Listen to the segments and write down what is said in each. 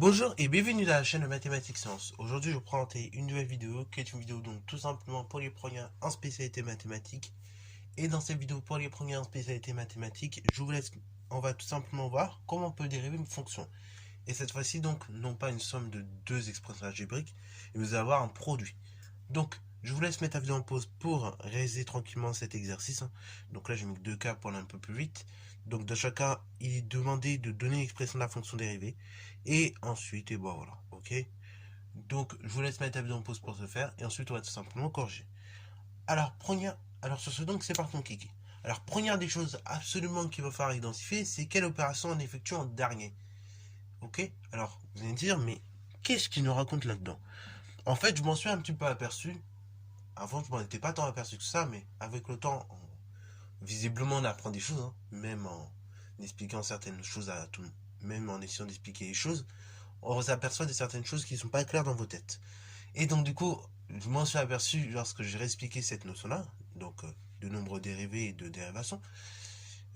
Bonjour et bienvenue dans la chaîne de Mathématiques Sciences. Aujourd'hui, je vais vous présenter une nouvelle vidéo qui est une vidéo donc tout simplement pour les premiers en spécialité mathématiques. Et dans cette vidéo pour les premiers en spécialité mathématiques, on va tout simplement voir comment on peut dériver une fonction. Et cette fois-ci donc non pas une somme de deux expressions algébriques, mais vous allez avoir un produit. Donc je vous laisse mettre la vidéo en pause pour réaliser tranquillement cet exercice. Donc là j'ai mis 2 cas pour aller un peu plus vite. Donc dans chaque cas, il est demandé de donner l'expression de la fonction dérivée. Et ensuite, et bon voilà, ok. Donc je vous laisse mettre la vidéo en pause pour ce faire. Et ensuite on va tout simplement corriger. Alors sur ce donc c'est parti mon kiki. Alors première des choses absolument qu'il va falloir identifier, c'est quelle opération on effectue en dernier. Ok. Alors vous allez me dire, mais qu'est-ce qu'il nous raconte là-dedans? En fait, je m'en suis un petit peu aperçu. Avant, je m'en étais pas tant aperçu que ça, mais avec le temps, visiblement, on apprend des choses, même en expliquant certaines choses à tout, même en essayant d'expliquer les choses, on s'aperçoit de certaines choses qui ne sont pas claires dans vos têtes. Et donc, du coup, je m'en suis aperçu lorsque j'ai réexpliqué cette notion-là, donc de nombre dérivé et de dérivation.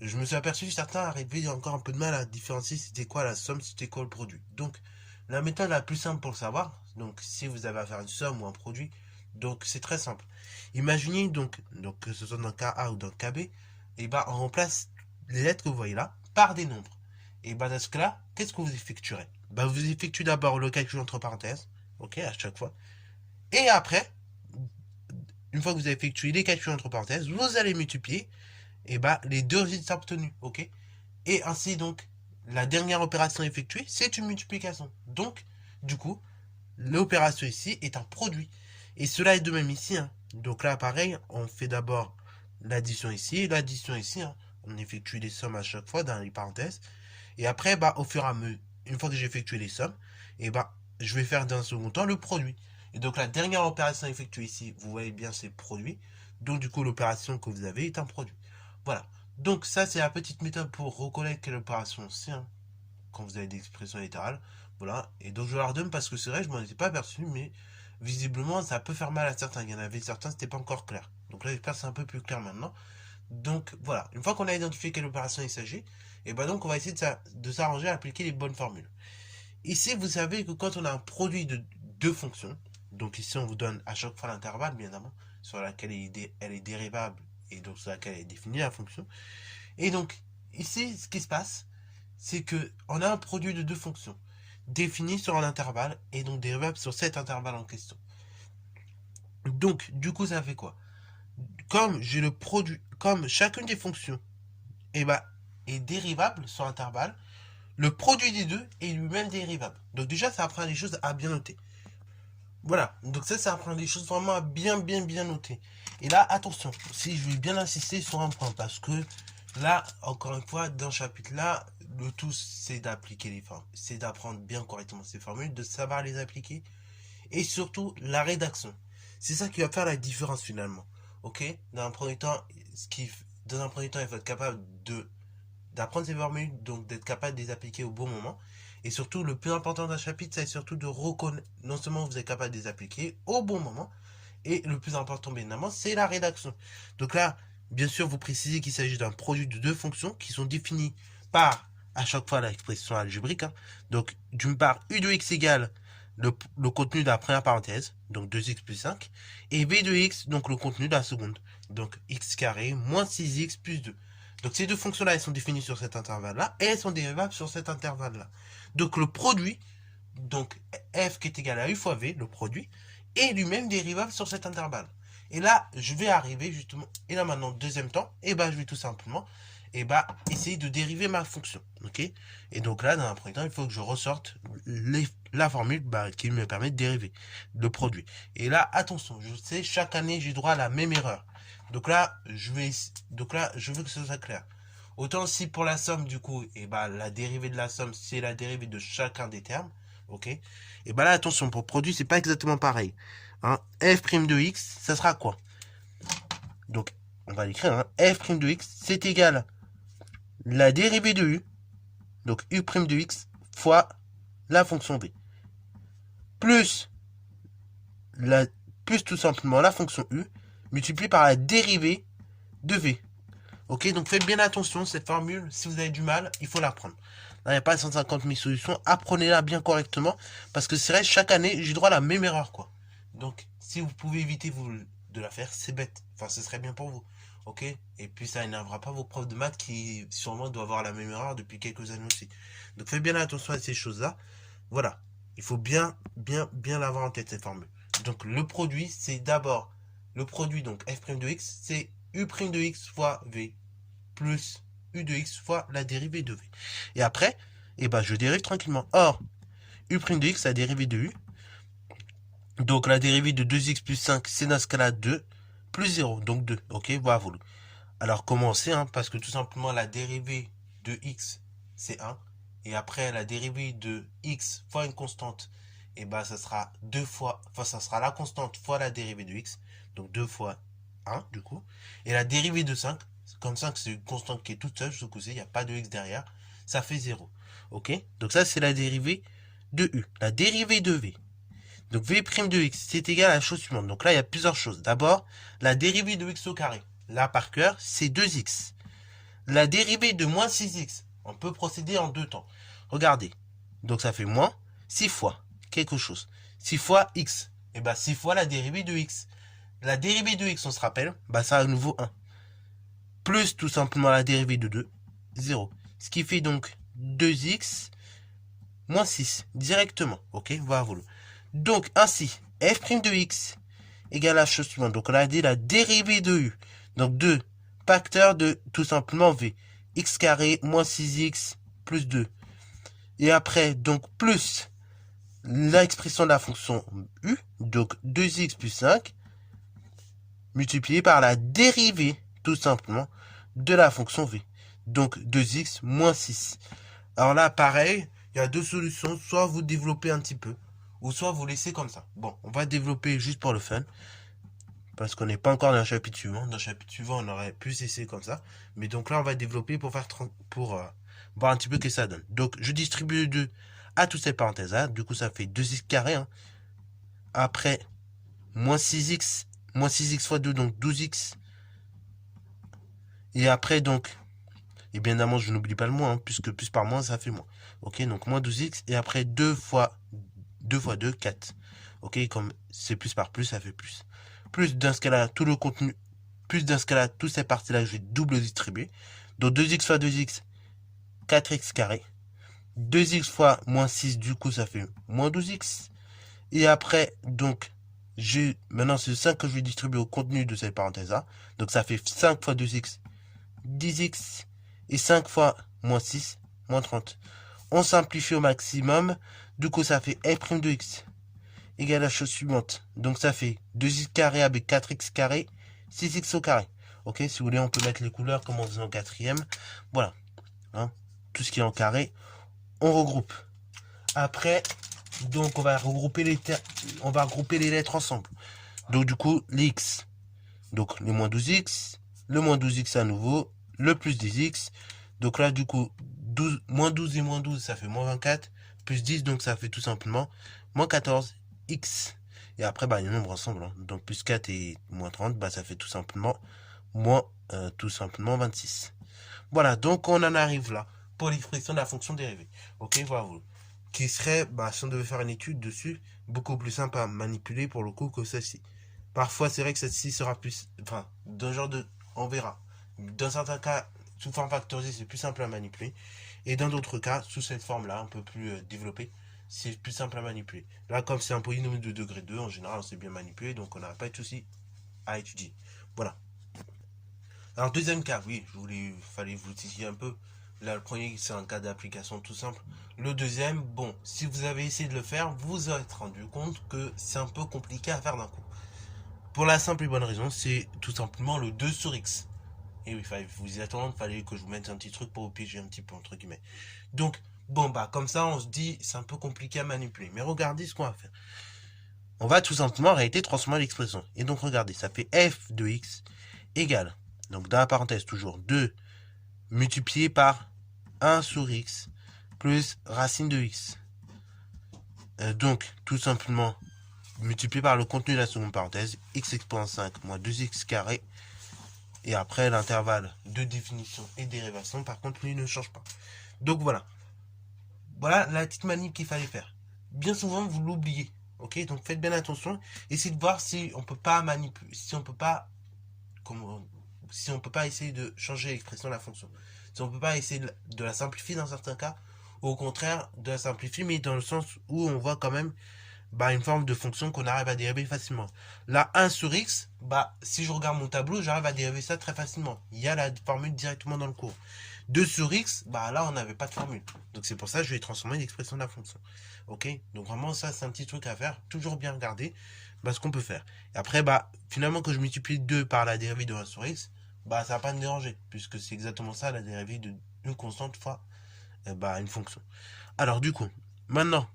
Je me suis aperçu que certains arrivaient encore un peu de mal à différencier c'était quoi la somme, c'était quoi le produit. Donc, la méthode la plus simple pour le savoir, donc si vous avez à faire une somme ou un produit, donc c'est très simple. Imaginez donc que ce soit dans le cas A ou dans le cas B, et ben on remplace les lettres que vous voyez là par des nombres. Et ben dans ce cas-là, qu'est-ce que vous effectuerez? Ben vous effectuez d'abord le calcul entre parenthèses, ok, à chaque fois. Et après, une fois que vous avez effectué les calculs entre parenthèses, vous allez multiplier et ben les deux résultats obtenus, ok. Et ainsi donc, la dernière opération effectuée, c'est une multiplication. Donc, du coup, l'opération ici est un produit. Et cela est de même ici. Donc là, pareil, on fait d'abord l'addition ici et l'addition ici. On effectue les sommes à chaque fois dans les parenthèses. Et après, bah, au fur et à mesure, une fois que j'ai effectué les sommes, et bah, je vais faire dans un second temps le produit. Et donc la dernière opération effectuée ici, vous voyez bien, c'est produit. Donc du coup, l'opération que vous avez est un produit. Voilà. Donc ça, c'est la petite méthode pour reconnaître quelle opération c'est, quand vous avez des expressions littérales. Voilà. Et donc je leur donne parce que c'est vrai, je m'en étais pas aperçu, mais visiblement, ça peut faire mal à certains. Il y en avait certains, c'était pas encore clair. Donc là, j'espère que c'est un peu plus clair maintenant. Donc voilà, une fois qu'on a identifié quelle opération il s'agit, et ben donc on va essayer de s'arranger à appliquer les bonnes formules. Ici, vous savez que quand on a un produit de deux fonctions, donc ici on vous donne à chaque fois l'intervalle, bien évidemment, sur laquelle elle est dérivable et donc sur laquelle elle est définie la fonction. Et donc ici, ce qui se passe, c'est que on a un produit de deux fonctions défini sur un intervalle et donc dérivable sur cet intervalle en question. Donc du coup, ça fait quoi? Comme j'ai le produit, comme chacune des fonctions eh ben, est dérivable sur intervalle, le produit des deux est lui-même dérivable. Donc déjà, ça apprend des choses à bien noter. Voilà, donc ça apprend des choses vraiment à bien noter. Et là, attention, si je vais bien insister sur un point, parce que là, encore une fois, dans ce chapitre-là, le tout, c'est d'appliquer les formules, c'est d'apprendre bien correctement ces formules, de savoir les appliquer, et surtout la rédaction. C'est ça qui va faire la différence finalement. Ok. Dans un premier temps, dans un premier temps, il faut être capable d'apprendre ces formules, donc d'être capable de les appliquer au bon moment. Et surtout, le plus important d'un chapitre, c'est surtout de reconnaître, non seulement vous êtes capable de les appliquer au bon moment, et le plus important, bien évidemment, c'est la rédaction. Donc là, bien sûr, vous précisez qu'il s'agit d'un produit de deux fonctions qui sont définies par, à chaque fois, l'expression algébrique. Donc, d'une part, u de x égale le contenu de la première parenthèse, donc 2x plus 5, et b de x, donc le contenu de la seconde, donc x carré moins 6x plus 2. Donc ces deux fonctions-là, elles sont définies sur cet intervalle-là, et elles sont dérivables sur cet intervalle-là. Donc le produit, donc f qui est égal à u fois v, le produit, est lui-même dérivable sur cet intervalle. Et là, je vais arriver justement, et là maintenant, deuxième temps, et ben je vais tout simplement essayer de dériver ma fonction. Ok. Et donc là, dans un premier temps, il faut que je ressorte la formule qui me permet de dériver le produit. Et là, attention, je sais, chaque année, j'ai droit à la même erreur. Donc là, je veux que ce soit clair. Autant si pour la somme, du coup, la dérivée de la somme, c'est la dérivée de chacun des termes. Ok. Et là, attention, pour produit, c'est pas exactement pareil. F' de x, ça sera quoi? Donc, on va l'écrire, f' de x, c'est égal la dérivée de u, donc u' de x, fois la fonction v, plus tout simplement la fonction u, multiplié par la dérivée de v. Ok, donc faites bien attention, cette formule, si vous avez du mal, il faut la prendre. Là, il n'y a pas 150 000 solutions. Apprenez-la bien correctement. Parce que c'est vrai, chaque année, j'ai droit à la même erreur, quoi. Donc, si vous pouvez éviter de la faire, c'est bête. Enfin, ce serait bien pour vous. Ok? Et puis, ça énervera pas vos profs de maths qui, sûrement, doivent avoir la même erreur depuis quelques années aussi. Donc, faites bien attention à ces choses-là. Voilà. Il faut bien l'avoir en tête, cette formule. Donc, le produit, c'est d'abord, le produit, donc, f' de x, c'est u' de x fois v plus u de x fois la dérivée de v. Et après, eh ben, je dérive tranquillement. Or, u' de x, la dérivée de u. Donc, la dérivée de 2x plus 5, c'est dans ce cas-là 2, plus 0, donc 2. Ok, voilà. Alors, commencez, hein, parce que tout simplement, la dérivée de x, c'est 1. Et après, la dérivée de x fois une constante, et ben, ça sera 2 fois, enfin, ça sera la constante fois la dérivée de x. Donc, 2 fois 1, du coup. Et la dérivée de 5, comme 5, c'est une constante qui est toute seule, ce coup-ci, il n'y a pas de x derrière, ça fait 0. Ok? Donc, ça, c'est la dérivée de u. La dérivée de v. Donc, v' de x, c'est égal à la chose suivante. Donc là, il y a plusieurs choses. D'abord, la dérivée de x au carré. Là, par cœur, c'est 2x. La dérivée de moins 6x. On peut procéder en deux temps. Regardez. Donc, ça fait moins 6 fois quelque chose. 6 fois x. Et bien, 6 fois la dérivée de x. La dérivée de x, on se rappelle, bah ça à nouveau 1. Plus tout simplement la dérivée de 2, 0. Ce qui fait donc 2x moins 6 directement. Ok, voilà. Donc, ainsi, f' de x égale à la chose suivante. Donc, on a dit la dérivée de u. Donc, 2 facteur de tout simplement v. X carré moins 6x plus 2. Et après, donc, plus l'expression de la fonction u. Donc, 2x plus 5 multiplié par la dérivée, tout simplement, de la fonction v. Donc, 2x moins 6. Alors là, pareil, il y a deux solutions. Soit vous développez un petit peu, ou soit vous laissez comme ça. Bon, on va développer juste pour le fun. Parce qu'on n'est pas encore dans le chapitre suivant. Dans le chapitre suivant, on aurait pu cesser comme ça. Mais donc là, on va développer pour voir un petit peu ce que ça donne. Donc, je distribue le 2 à toutes ces parenthèses-là. Du coup, ça fait 2x carré. Hein. Après, moins 6x. Moins 6x fois 2, donc 12x. Et après, donc, et bien évidemment, je n'oublie pas le moins, hein, puisque plus par moins, ça fait moins. Ok, donc moins 12x. Et après, 2 fois 2, 4. Ok, comme c'est plus par plus, ça fait plus. Plus dans ce cas-là, tout le contenu, plus dans ce cas-là, toutes ces parties-là, je vais double distribuer. Donc 2x fois 2x, 4x carré. 2x fois moins 6, du coup, ça fait moins 12x. Et après, donc, maintenant, c'est le 5 que je vais distribuer au contenu de cette parenthèse-là. Donc, ça fait 5 fois 2x, 10x. Et 5 fois moins 6, moins 30. On simplifie au maximum. Du coup, ça fait f' de x égale à la chose suivante. Donc, ça fait 2x carré avec 4x carré, 6x au carré. Ok, si vous voulez, on peut mettre les couleurs comme on faisait en quatrième. Voilà. Hein, tout ce qui est en carré, on regroupe. Après, donc, on va regrouper les lettres ensemble. Donc, du coup, les x. Donc, le moins 12x, le moins 12x à nouveau, le plus 10x. Donc là, du coup, moins 12 et moins 12, ça fait moins 24. Plus 10, donc ça fait tout simplement moins 14x. Et après, bah, les nombres ensemble. Hein. Donc plus 4 et moins 30, bah, ça fait tout simplement moins, 26. Voilà, donc on en arrive là pour l'expression de la fonction dérivée. Ok, voilà. Qui serait, bah, si on devait faire une étude dessus, beaucoup plus simple à manipuler pour le coup que celle-ci. Parfois, c'est vrai que celle-ci sera plus, enfin, d'un genre de, on verra. Dans certains cas, sous forme factorisée, c'est plus simple à manipuler. Et dans d'autres cas, sous cette forme-là, un peu plus développée, c'est plus simple à manipuler. Là, comme c'est un polynôme de degré 2, en général, on sait bien manipuler, donc on n'a pas de souci à étudier. Voilà. Alors, deuxième cas, oui, fallait vous titiller un peu. Là, le premier, c'est un cas d'application tout simple. Le deuxième, bon, si vous avez essayé de le faire, vous vous êtes rendu compte que c'est un peu compliqué à faire d'un coup. Pour la simple et bonne raison, c'est tout simplement le 2 sur x. Et oui, vous y attendre, il fallait que je vous mette un petit truc pour vous piéger un petit peu, entre guillemets. Donc, bon, bah, comme ça, on se dit, c'est un peu compliqué à manipuler. Mais regardez ce qu'on va faire. On va tout simplement en réalité transformer l'expression. Et donc, regardez, ça fait f de x égale, donc dans la parenthèse, toujours 2 multiplié par 1 sur x plus racine de x. Donc, tout simplement, multiplié par le contenu de la seconde parenthèse, x exposant 5 moins 2x carré. Et après, l'intervalle de définition et dérivation, par contre, lui, ne change pas. Donc voilà. Voilà la petite manip qu'il fallait faire. Bien souvent, vous l'oubliez. Ok, donc faites bien attention. Essayez de voir si on peut pas manipuler, si on peut pas, comment, si on peut pas essayer de changer l'expression de la fonction. Si on peut pas essayer de la simplifier dans certains cas, ou au contraire de la simplifier, mais dans le sens où on voit quand même une forme de fonction qu'on arrive à dériver facilement. Là, 1 sur x, si je regarde mon tableau, j'arrive à dériver ça très facilement. Il y a la formule directement dans le cours. 2 sur x, là, on n'avait pas de formule. Donc, c'est pour ça que je vais transformer l'expression de la fonction. Ok? Donc, vraiment, ça, c'est un petit truc à faire. Toujours bien regarder ce qu'on peut faire. Et après, finalement, quand je multiplie 2 par la dérivée de 1 sur x, ça va pas me déranger, puisque c'est exactement ça, la dérivée d'une constante fois une fonction. Alors, du coup, maintenant,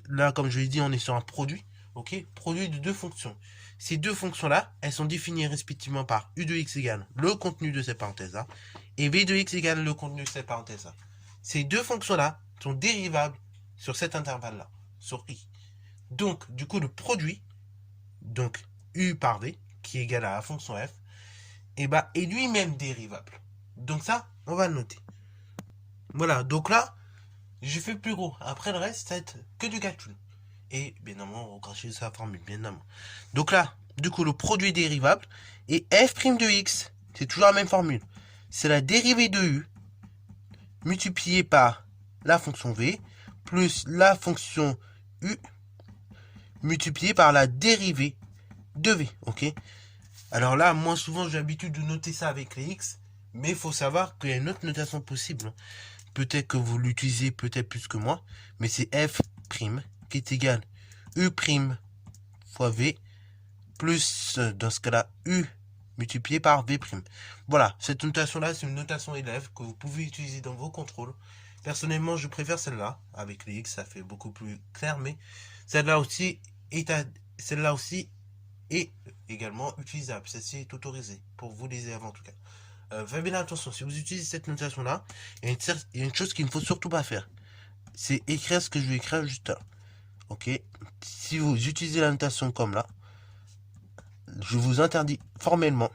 là, comme je l'ai dit, on est sur un produit. Ok, produit de deux fonctions. Ces deux fonctions-là, elles sont définies respectivement par u de x égale le contenu de cette parenthèse-là et v de x égale le contenu de cette parenthèse-là. Ces deux fonctions-là sont dérivables sur cet intervalle-là, sur i. Donc, du coup, le produit, donc u par v, qui est égal à la fonction f, est lui-même dérivable. Donc ça, on va le noter. Voilà, donc là, j'ai fait plus gros. Après, le reste, ça va être que du calcul. Et bien évidemment, on va cracher sa formule, bien évidemment. Donc là, du coup, le produit est dérivable. Et f' de x, c'est toujours la même formule. C'est la dérivée de u multipliée par la fonction v plus la fonction u multipliée par la dérivée de v. Ok. Alors là, moi souvent, j'ai l'habitude de noter ça avec les x. Mais il faut savoir qu'il y a une autre notation possible. Peut-être que vous l'utilisez peut-être plus que moi. Mais c'est f' qui est égal u' fois v plus, dans ce cas-là, u multiplié par v'. Voilà, cette notation-là, c'est une notation élève que vous pouvez utiliser dans vos contrôles. Personnellement, je préfère celle-là. Avec les x, ça fait beaucoup plus clair, mais celle-là aussi est également utilisable. Celle-ci est autorisée pour vous les élèves en tout cas. Faites bien attention, si vous utilisez cette notation-là, il y a une chose qu'il ne faut surtout pas faire. C'est écrire ce que je vais écrire juste là. Ok, si vous utilisez la notation comme là, je vous interdis formellement,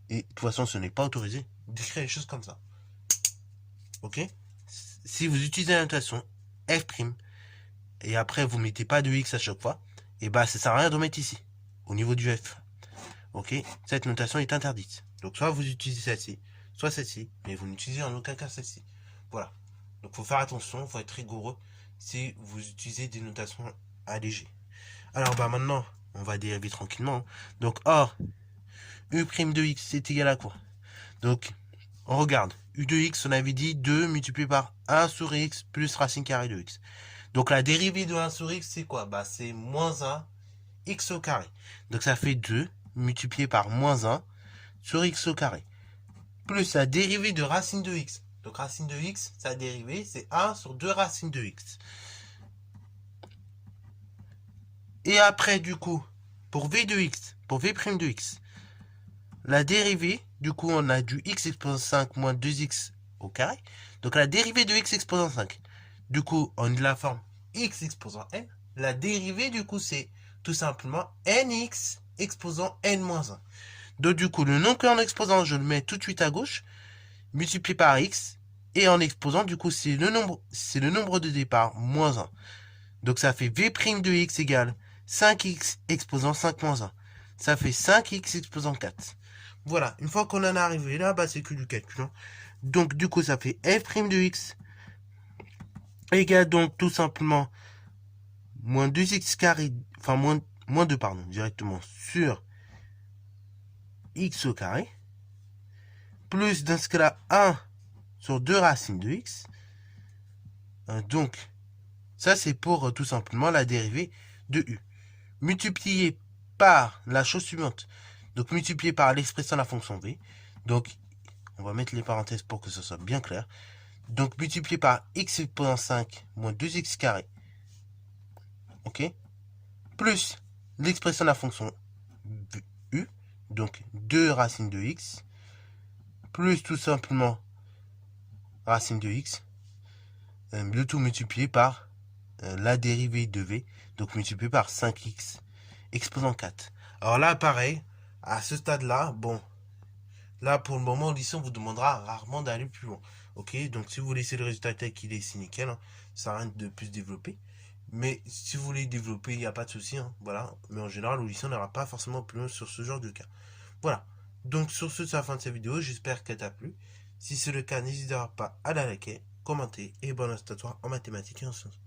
et de toute façon ce n'est pas autorisé, d'écrire des choses comme ça. Ok? Si vous utilisez la notation f', et après vous mettez pas de x à chaque fois, et ça sert à rien de mettre ici, au niveau du f. Ok? Cette notation est interdite. Donc soit vous utilisez celle-ci, soit celle-ci, mais vous n'utilisez en aucun cas celle-ci. Voilà. Donc il faut faire attention, il faut être rigoureux si vous utilisez des notations allégées. Alors maintenant, on va dériver tranquillement. Donc or, u' de x c'est égal à quoi? Donc, on regarde. u de x, on avait dit 2 multiplié par 1 sur x plus racine carrée de x. Donc la dérivée de 1 sur x, c'est quoi? C'est moins 1 x au carré. Donc ça fait 2 multiplié par moins 1 sur x au carré. Plus la dérivée de racine de x. Donc racine de x, sa dérivée, c'est 1 sur 2 racines de x. Et après, du coup, pour v de x, pour v' de x, la dérivée, du coup, on a du x exposant 5 moins 2x au carré. Donc la dérivée de x exposant 5. Du coup, on a la forme x exposant n. La dérivée, du coup, c'est tout simplement nx exposant n moins 1. Donc du coup, le nombre que en exposant, je le mets tout de suite à gauche, multiplié par x. Et en exposant, du coup, c'est le nombre de départ, moins 1. Donc ça fait v' de x égale 5x exposant 5 moins 1. Ça fait 5x exposant 4. Voilà, une fois qu'on en est arrivé là, c'est que du calcul. Hein. Donc du coup, ça fait f' de x égale donc tout simplement moins 2x carré, enfin moins 2, pardon, directement sur x au carré, plus dans ce cas-là 1 sur 2 racines de x. Donc, ça c'est pour tout simplement la dérivée de u. Multiplié par la chose suivante. Donc multiplié par l'expression de la fonction v. Donc, on va mettre les parenthèses pour que ce soit bien clair. Donc multiplié par x exposant 5 moins 2x carré. Ok? Plus l'expression de la fonction u. Donc 2 racines de x. Plus tout simplement racine de x. Le tout multiplié par la dérivée de v. Donc multiplié par 5x exposant 4. Alors là, pareil, à ce stade-là, bon, là pour le moment, au lycée, on vous demandera rarement d'aller plus loin. Ok, donc si vous laissez le résultat tel qu'il est, c'est nickel, hein. Ça sert à rien de plus développer. Mais si vous voulez développer, il n'y a pas de souci, hein. Voilà. Mais en général, au lycée, on n'ira pas forcément plus loin sur ce genre de cas. Voilà. Donc sur ce, c'est la fin de cette vidéo. J'espère qu'elle t'a plu. Si c'est le cas, n'hésitera pas à la liker, commenter et bonne à toi en mathématiques et en sciences.